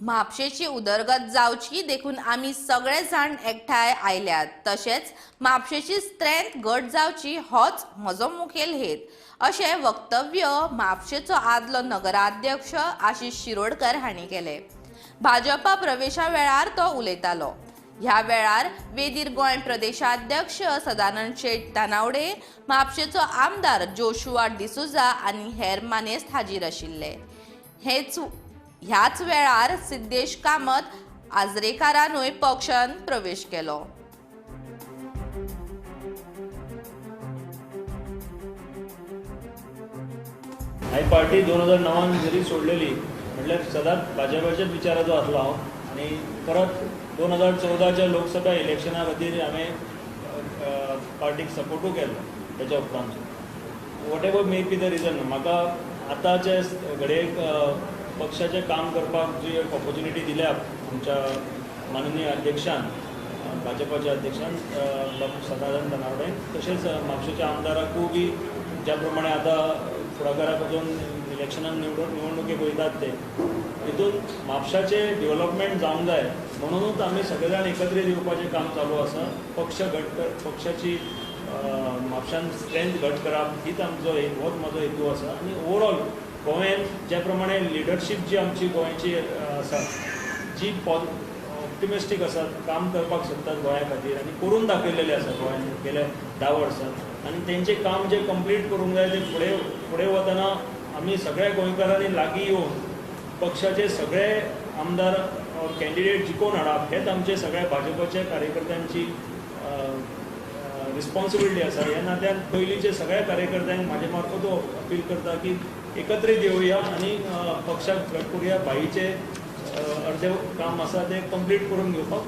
म्हापशेची उदरगत जावची देखून आमी सगळे जाण एकठांय आयल्यात। तशेंच म्हापशेची स्ट्रेंथ घट जावची होच म्हजो मुखेल हेत अशें वक्तव्य म्हापशेचो आदलो नगराध्यक्ष आशिष शिरोडकर हांणी केलें। भाजपा प्रवेशा वेळार तो उलयतालो। ह्या वेळार वेदीर गोंय प्रदेशाध्यक्ष सदानंद शेट तानावडे, म्हापशेचो आमदार जोशुआ डिसुजा आनी हेर मानेस्त हाजीर आशिल्ले। ह्याच वेळार सिद्धेश कामत आजरेकारानूय पक्षान प्रवेश केलो। हांवें पार्टी 2009 जरी सोडलेली म्हटल्यार सदांच भाजपाच्याच विचाराचो आसलो हांव आनी परत 2014च्या लोकसभा इलेक्शना खातीर हांवें पार्टीक सपोर्टूय केलो तेच्या उपरांत। What ever may be the region, म्हाका आतांचे घडयेक पक्षाचें काम करपाक जी एक ऑपॉर्च्युनिटी दिल्या आमच्या माननीय अध्यक्षान, भाजपाच्या अध्यक्षान डॉक्टर सदानंद तानावडेन, तशेंच म्हापशेच्या आमदाराकूय बी ज्या प्रमाणे आतां फुडाकाराक वचून इलेक्शनान निवडणुकेक वयतात ते हितून म्हापशाचें डेव्हलपमेंट जावंक जाय म्हणूनच आमी सगळे जाण एकत्रीत येवपाचें काम चालू आसा। पक्षाची म्हापशान स्ट्रेंथ घट करप हीच आमचो होच म्हजो हेतू आसा। आनी ओवरऑल गोंयान ज्या प्रमाणे लिडरशीप जी आमची गोंयची आसा, जी ऑप्टिमिस्टीक आसा, काम करपाक सोदतात गोंया खातीर आनी करून दाखयलेलें आसा गोंयान गेल्या 10 वर्सांत, आनी तेंचें काम जे कंप्लीट करूंक जाय ते फुडें वतना आमी सगळ्या गोंयकारांनी लागीं येवन पक्षाचे सगळे आमदार कॅन्डिडेट जिखोवन हाडप हेच आमचे सगळ्या भाजपाच्या कार्यकर्त्यांची रिस्पॉन्सिबिलिटी आसा। ह्या नात्यान पयलींचे सगळ्या कार्यकर्त्यांक म्हाजे मार्फत अपील करता की एकत्रीत येवया आनी पक्षाक घट करुया। बाईचे अर्दे काम आसा ते कंप्लीट करून घेवपाक